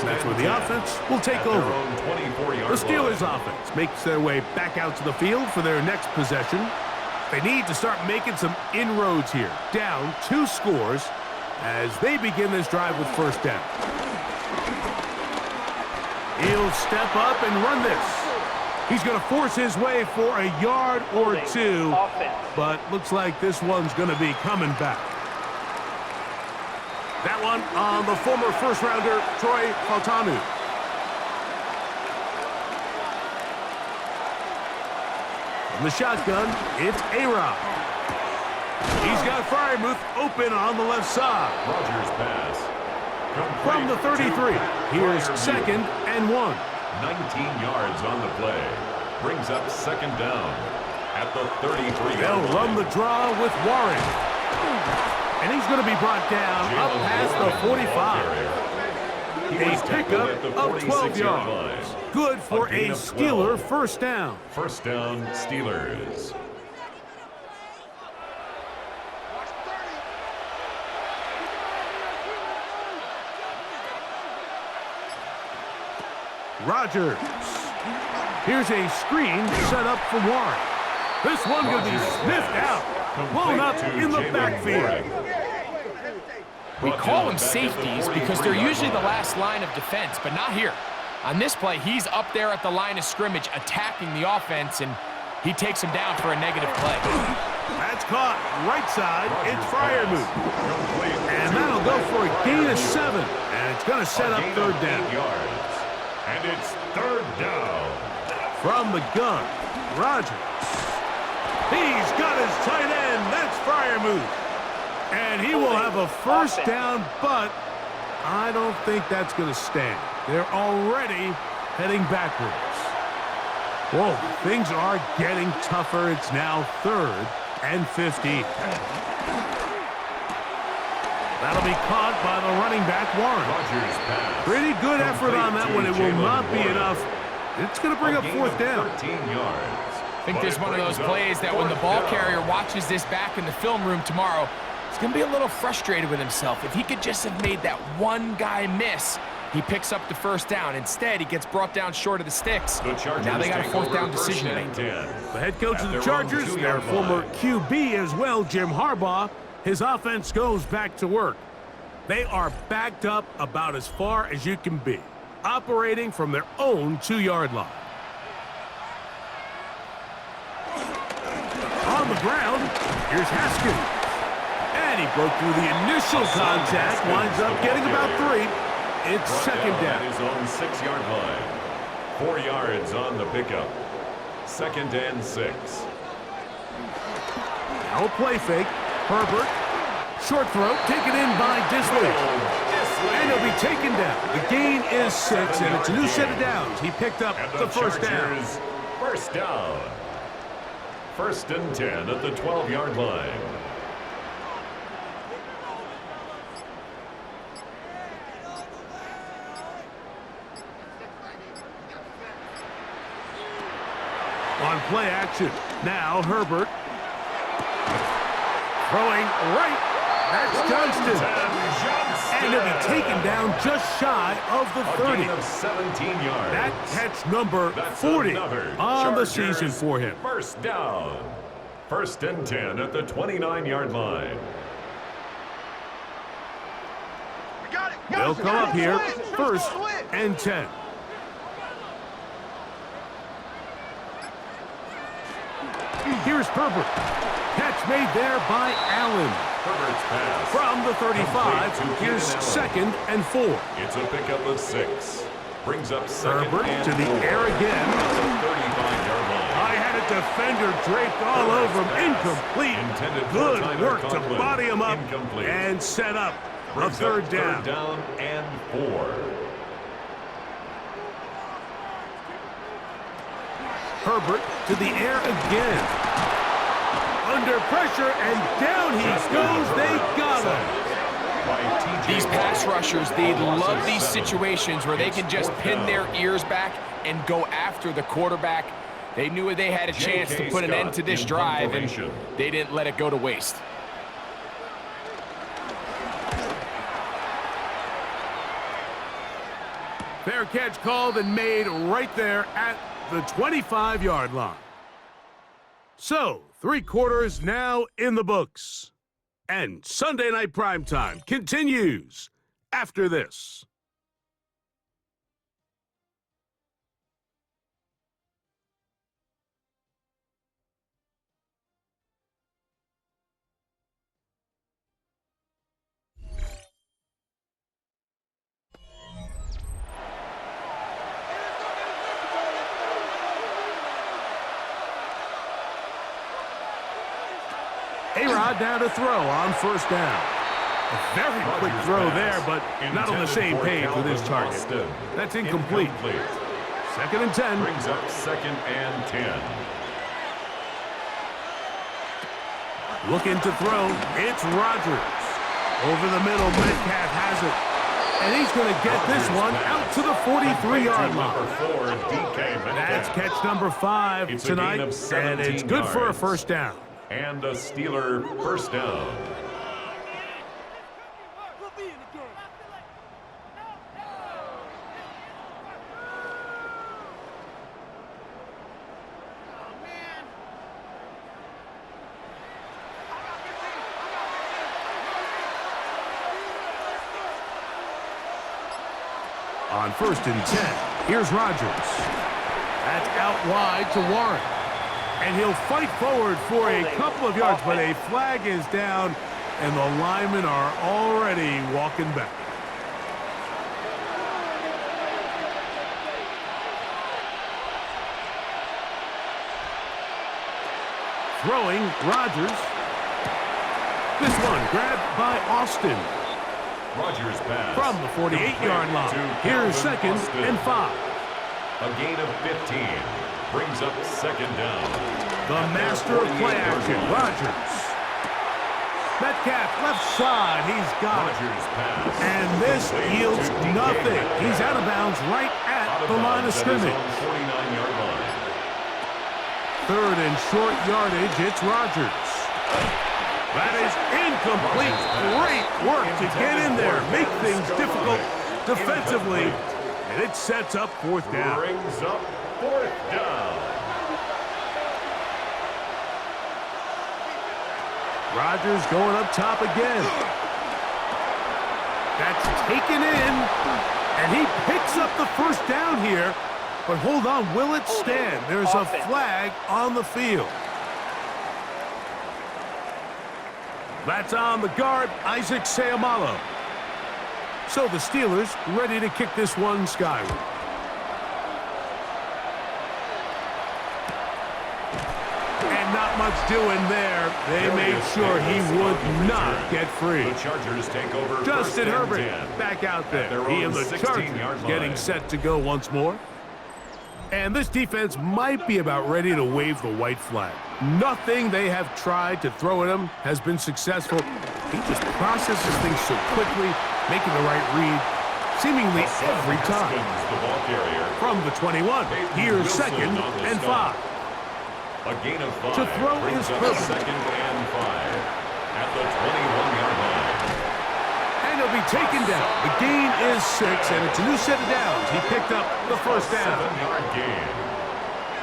That's where the offense will take over. The Steelers offense makes their way back out to the field for their next possession. They need to start making some inroads here. Down 2 scores as they begin this drive with first down. He'll step up and run this. He's going to force his way for a yard or 2, but looks like this one's going to be coming back. That one on the former first-rounder, Troy Faltanu. From the shotgun, it's A-Rod. He's got Freiermuth open on the left side. Rodgers pass. From the 33, here's 2nd and 1. 19 yards on the play. Brings up second down at the 33. They'll run the draw with Warren. And he's going to be brought down up past the 45. A pickup of 12 yards. Good for a Steeler first down. First down, Steelers. Rodgers. Here's a screen set up for Warren. This one going to be sniffed out. Blown up in the backfield. We call them safeties because they're usually the last line of defense, but not here. On this play, he's up there at the line of scrimmage attacking the offense, and he takes him down for a negative play. That's caught right side. It's Freiermuth. And that'll go for a gain of 7. And it's going to set up third down. And it's third down. From the gun, Rodgers. He's got his tight end. That's Freiermuth. And he will have a first down, but I don't think that's going to stand. They're already heading backwards. Whoa, things are getting tougher. It's now 3rd and 50. That'll be caught by the running back, Warren. Pretty good effort on that one. It will not be enough. It's going to bring up 4th down. 13 yards. I think there's one of those plays that when the ball carrier watches this back in the film room tomorrow, he's going to be a little frustrated with himself. If he could just have made that one guy miss, he picks up the first down. Instead, he gets brought down short of the sticks. Now they got a 4th down decision to make. The head coach of the Chargers, their former QB as well, Jim Harbaugh, his offense goes back to work. They are backed up about as far as you can be, operating from their own 2-yard line. On the ground, here's Haskins. And he broke through the initial contact, winds up getting about 3. It's second down. At his own 6-yard line. 4 yards on the pickup. 2nd and 6. Now a play fake. Herbert. Short throw, taken in by Disley. And he'll be taken down. The gain is 6, and it's a new set of downs. He picked up the first down. First down. 1st and 10 at the 12-yard line. On play action. Now Herbert. Throwing right. That's Johnston. And he'll be taken down just shy of the 30. A gain of 17 yards. That catch number 40 on the season for him. First down. 1st and 10 at the 29-yard line. They'll come up here. 1st and 10. Here's Herbert. Catch made there by Allen. Herbert's pass. From the 35, here's 2nd and 4. It's a pickup of 6. Brings up 2nd Herbert and to the 4. air again. At the 35-yard line. I had a defender draped all over him. Incomplete. Good work to body him up and set up a third down. Third down and 4. Herbert to the air again. Under pressure, and down he goes. They got him. These pass rushers, they love these situations where they can just pin their ears back and go after the quarterback. They knew they had a chance to put an end to this drive, and they didn't let it go to waste. Fair catch called and made right there at the 25-yard line. So, 3 quarters now in the books. And Sunday Night Primetime continues after this. A-Rod now to throw on first down. A very quick throw there, but not on the same page with his target. That's incomplete. Second and 10. Brings up second and 10. Looking to throw. It's Rodgers. Over the middle, Metcalf has it. And he's going to get this one out to the 43-yard line. That's catch number 5 tonight, and it's good for a first down. And a Steeler first down. On first and 10, here's Rodgers. That's out wide to Warren. And he'll fight forward for a couple of yards, but a flag is down, and the linemen are already walking back. Throwing, Rodgers. This one grabbed by Austin. Rodgers pass. From the 48-yard line. Here's second and 5. A gain of 15. Brings up second down. The master of play action, Rodgers. Metcalf left side, he's got it. And this yields nothing. He's out of bounds right at the line of scrimmage. 49-yard line. Third and short yardage, it's Rodgers. That is incomplete. Great work to get in there, make things difficult defensively, and it sets up fourth down. Brings up fourth down. Rodgers going up top again. That's taken in, and he picks up the first down here. But hold on, will it stand? There's a flag on the field. That's on the guard, Isaac Seumalo. So the Steelers ready to kick this one skyward. And not much doing there. They made sure he would not get free. The Chargers take over. Justin Herbert back out there. He and the Chargers getting set to go once more. And this defense might be about ready to wave the white flag. Nothing they have tried to throw at him has been successful. He just processes things so quickly, making the right read, seemingly every time. From the 21, here's second and 5. A gain of 5. To throw is Herbert. Second and 5 at the 21-yard line. And he'll be taken down. The gain is 6, and it's a new set of downs. He picked up the first down. 7-yard gain.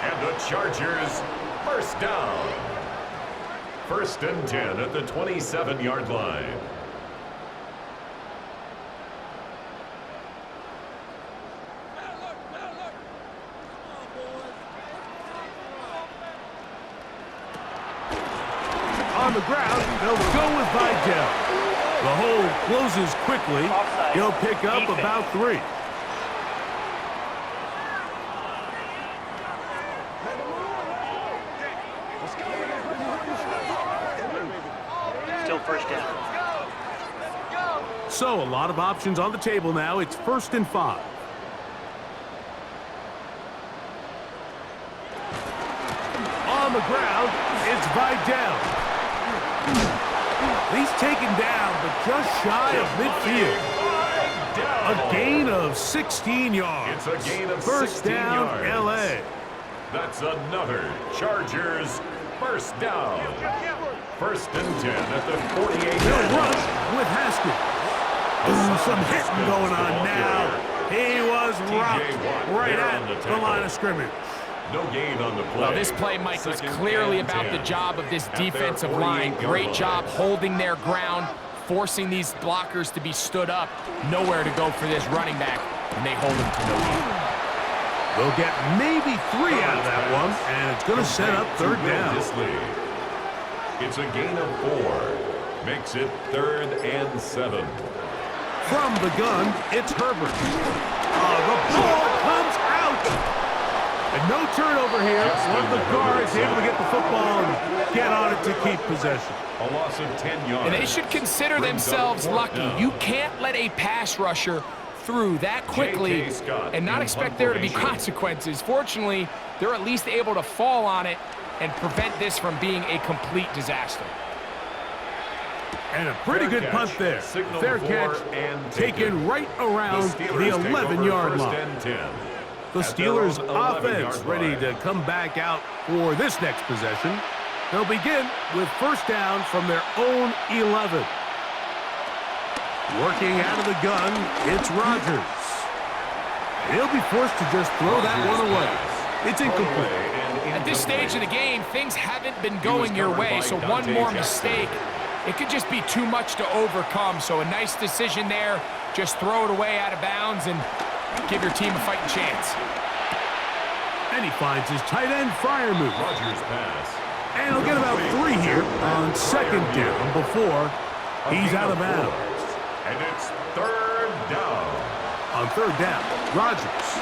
And the Chargers first down. First and 10 at the 27-yard line. On the ground, they'll go with Vidal. The hole closes quickly. He'll pick up about 3. Still first down. So a lot of options on the table now. It's first and 5. On the ground, it's Vidal. He's taken down, but just shy of midfield. A gain of 16 yards. It's a gain of first 16 down, yards. L.A. That's another Chargers first down. First and 10 at the 48-yard He'll line. rush with Haskins. Ooh, some hitting going on now. He was rocked right at the line of scrimmage. No gain on the play. Well, this play, Mike, was clearly about the job of this defensive line. Great job holding their ground, forcing these blockers to be stood up. Nowhere to go for this running back, and they hold him to no gain. They'll get maybe 3 out of that one, and it's going to set up third down. It's a gain of 4. Makes it 3rd and 7. From the gun, it's Herbert. The ball comes out. And no turnover here. One of the guards able to get the football and get on it to keep possession. A loss of 10 yards. And they should consider themselves lucky. You can't let a pass rusher through that quickly and not expect there to be consequences. Fortunately, they're at least able to fall on it and prevent this from being a complete disaster. And a pretty good punt there. Fair catch taken right around the 11-yard line. The Steelers' offense ready to come back out for this next possession. They'll begin with first down from their own 11. Working out of the gun, it's Rodgers. He'll be forced to just throw that one away. It's incomplete. At this stage of the game, things haven't been going your way, so one more mistake, it could just be too much to overcome. So a nice decision there. Just throw it away out of bounds and give your team a fighting chance. And he finds his tight end Freiermuth. Rodgers pass. And he'll get about 3 here on second down before he's out of bounds. And it's 3rd down. On third down, Rodgers.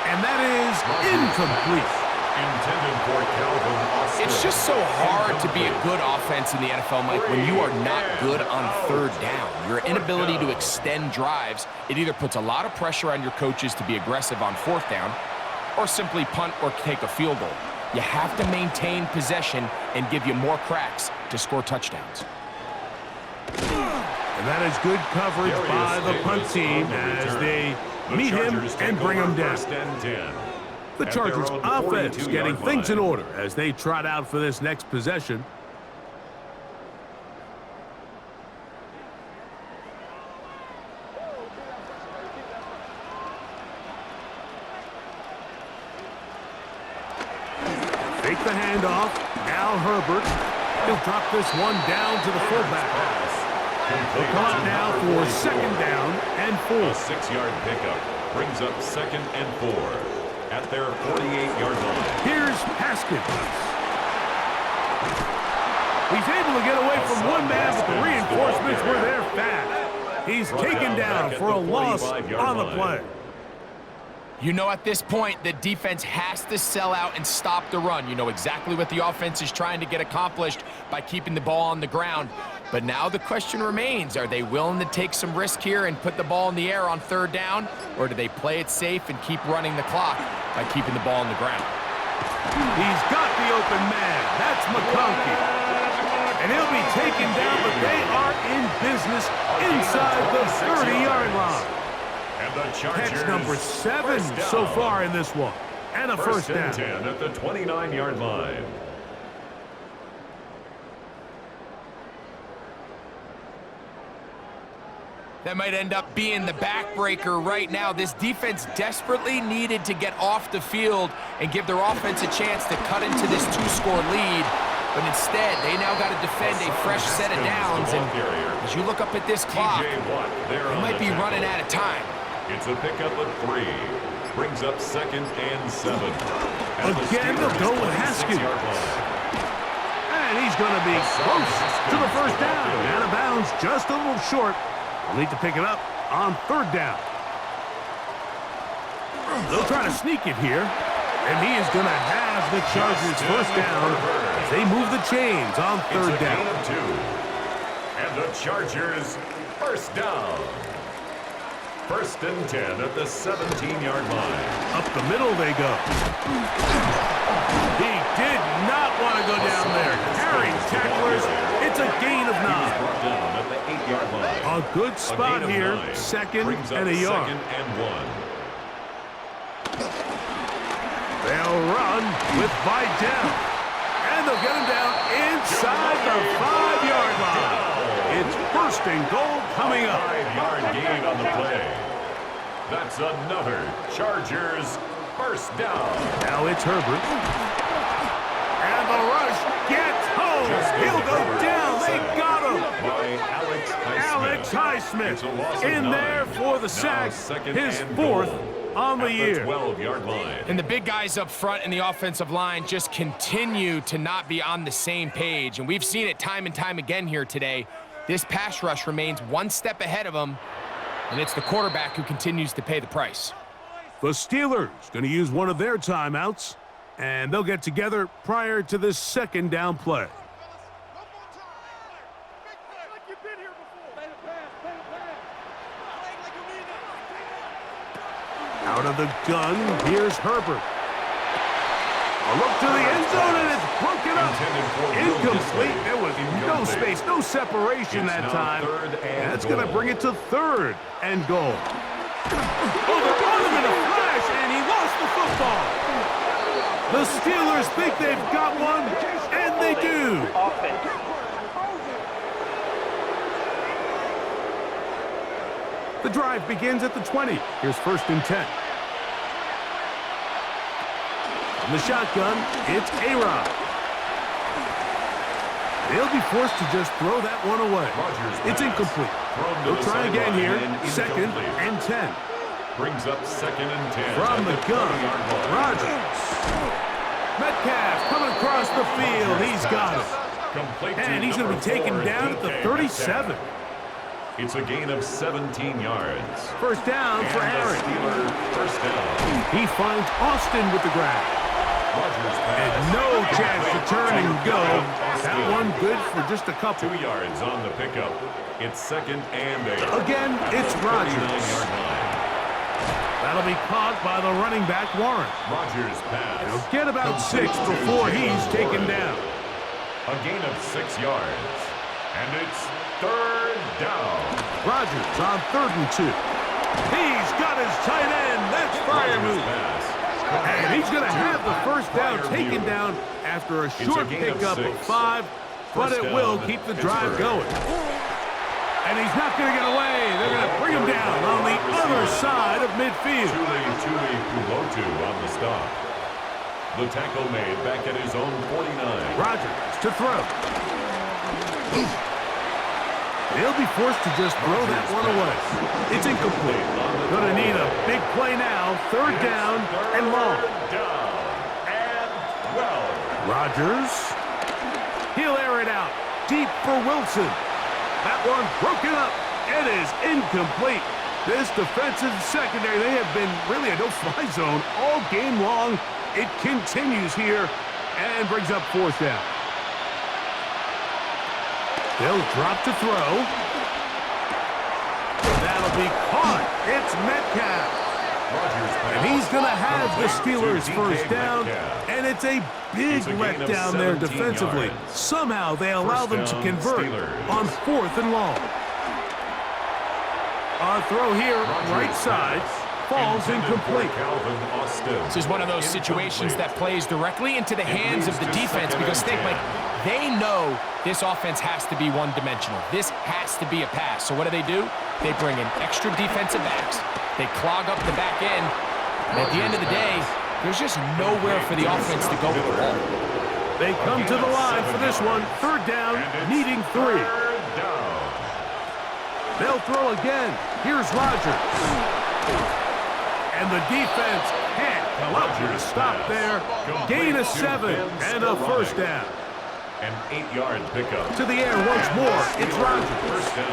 And that is incomplete. Intended for Calvin Austin. It's just so hard to be a good offense in the NFL, Mike, when you are not good on third down. Your inability to extend drives, it either puts a lot of pressure on your coaches to be aggressive on fourth down or simply punt or take a field goal. You have to maintain possession and give you more cracks to score touchdowns. And that is good coverage by the punt team as they meet him and bring him down. The Chargers offense getting things in order as they trot out for this next possession. Fake the handoff. Now Herbert. He'll drop this one down to the fullback. They'll come up now for second down and 4. A 6-yard pickup brings up 2nd and 4. At their 48-yard line. Here's Haskins. He's able to get away from one man, but the reinforcements were there fast. He's taken down for a loss on the play. You know, at this point, the defense has to sell out and stop the run. You know exactly what the offense is trying to get accomplished by keeping the ball on the ground. But now the question remains, are they willing to take some risk here and put the ball in the air on third down? Or do they play it safe and keep running the clock by keeping the ball on the ground? He's got the open man. That's McConkey. And he'll be taken down, but they are in business inside the 30-yard line. And the Chargers, catch number 7 so far in this one. And a first down. 10 at the 29-yard line. That might end up being the backbreaker right now. This defense desperately needed to get off the field and give their offense a chance to cut into this 2-score lead. But instead, they now got to defend a fresh set of downs. And as you look up at this clock, they might be running out of time. It's a pickup of 3. Brings up 2nd and 7. Again, they'll go with Haskins. And he's going to be close to the first down. Out of bounds, just a little short. They'll need to pick it up on third down. They'll try to sneak it here. And he is going to have the Chargers first down as they move the chains on third down. And the Chargers first down. 1st and 10 at the 17-yard line. Up the middle they go. He did not want to go down there. Carrying tacklers. It's a gain of 9. Brought down at the 8-yard line. A good spot here. 2nd and a yard. 2nd and 1. They'll run with Vidal. And they'll get him down inside the 5-yard line. It's 1st and goal coming up. 5-yard gain on the play. That's another Chargers First down. Now it's Herbert. And the rush gets home. He'll go down. They got him. By Alex Highsmith in there for the sack. His fourth on the year. 12-yard line. And the big guys up front in the offensive line just continue to not be on the same page. And we've seen it time and time again here today. This pass rush remains one step ahead of them, and it's the quarterback who continues to pay the price. The Steelers going to use one of their timeouts, and they'll get together prior to this second down play. Out of the gun, here's Herbert. A look to the end zone, and it's broken up. Incomplete. There was no space, no separation that time. And that's going to bring it to third and goal. Oh, they're on him in a flash, and he lost the football. The Steelers think they've got one, and they do. The drive begins at the 20. Here's first and 10. In the shotgun, it's A-Rod. They'll be forced to just throw that one away. It's incomplete. They'll try again here. Second and 10. Brings up second and 10. From the gun, Rodgers. Metcalf coming across the field. He's got it. And he's going to be taken down at the 37. It's a gain of 17 yards. First down for Aaron. First down. He finds Austin with the grab. And no chance to turn and go. That one good for just a couple. 2 yards on the pickup. It's second and 8. Again, it's Rodgers. That'll be caught by the running back, Warren. Rodgers pass. He'll get about 6 before he's taken down. A gain of 6 yards. And it's third down. Rodgers on 3rd and 2. He's got his tight end. That's Freiermuth. And he's going to have the first down taken down after a short pickup of 5, but it will keep the drive going. And he's not going to get away. They're going to bring him down on the other side of midfield. Tuli Pulotu on the stop. The tackle made back at his own 49. Rodgers to throw. They'll be forced to just throw that one away. It's incomplete. Going to need a big play now. 3rd down and long. Rodgers. He'll air it out. Deep for Wilson. That one broken up. It is incomplete. This defensive secondary, they have been really a no-fly zone all game long. It continues here and brings up 4th down. They'll drop to throw. That'll be caught. It's Metcalf. And he's going to have the Steelers first down. And it's a big letdown there defensively. Somehow they allow them to convert on 4th and long. On throw here, right side. Falls incomplete. This is one of those situations that plays directly into the hands of the defense because think, like, they know this offense has to be one-dimensional. This has to be a pass. So what do? They bring in extra defensive backs. They clog up the back end. And at the end of the day, there's just nowhere for the offense to go with the ball. They come to the line for this one. 3rd down, needing 3. They'll throw again. Here's Rodgers. And the defense can't come up to stop there. Gain of 7 and a first down. An 8-yard pickup. To the air once more. It's Rodgers. First down.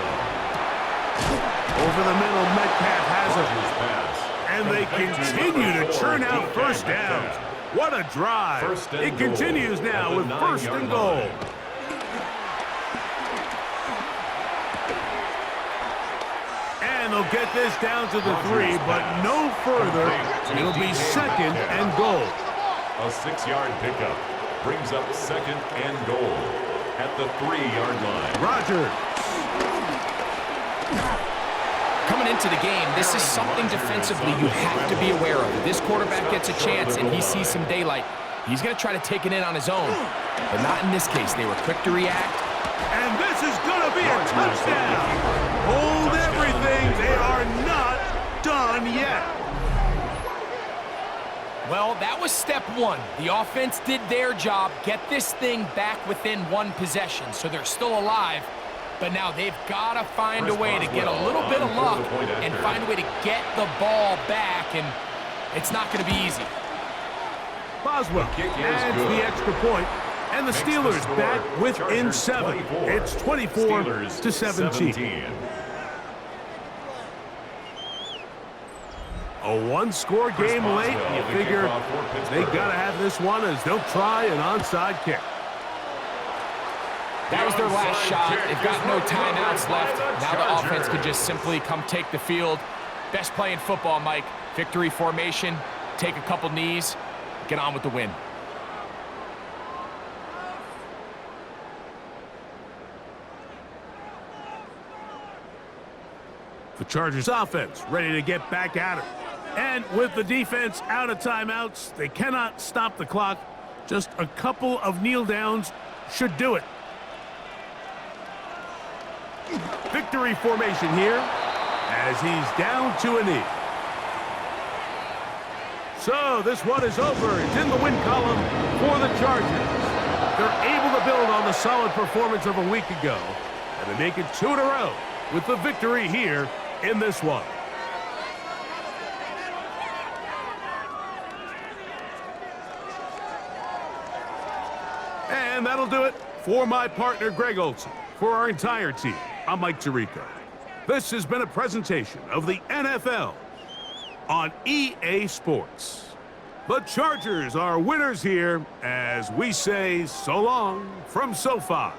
Over the middle, Metcalf has it. And they continue to churn out first downs. What a drive. It continues now with 1st and goal. And they'll get this down to the 3, but no further. It'll be 2nd and goal. A 6-yard pickup brings up 2nd and goal at the 3-yard line. Rodgers. Coming into the game, this is something defensively you have to be aware of. If this quarterback gets a chance and he sees some daylight, he's going to try to take it in on his own. But not in this case. They were quick to react. And this is going to be a touchdown. Hold everything. They are not done yet. Well, that was step one. The offense did their job, get this thing back within one possession, so they're still alive. But now they've got to find a way to get a little bit of luck and find a way to get the ball back, and it's not going to be easy. Boswell adds the extra point, and the Steelers back within 7. It's 24-17. A one-score game late, and you figure they got to have this one as they'll try an onside kick. That was their last shot. They've got no timeouts left. Now the offense could just simply come take the field. Best play in football, Mike. Victory formation, take a couple knees, get on with the win. The Chargers offense ready to get back at it. And with the defense out of timeouts, they cannot stop the clock. Just a couple of kneel downs should do it. Victory formation here as he's down to a knee. So this one is over. It's in the win column for the Chargers. They're able to build on the solid performance of a week ago, and they make it 2 in a row with the victory here in this one. And that'll do it for my partner, Greg Olson. For our entire team, I'm Mike Tirico. This has been a presentation of the NFL on EA Sports. The Chargers are winners here as we say so long from SoFi.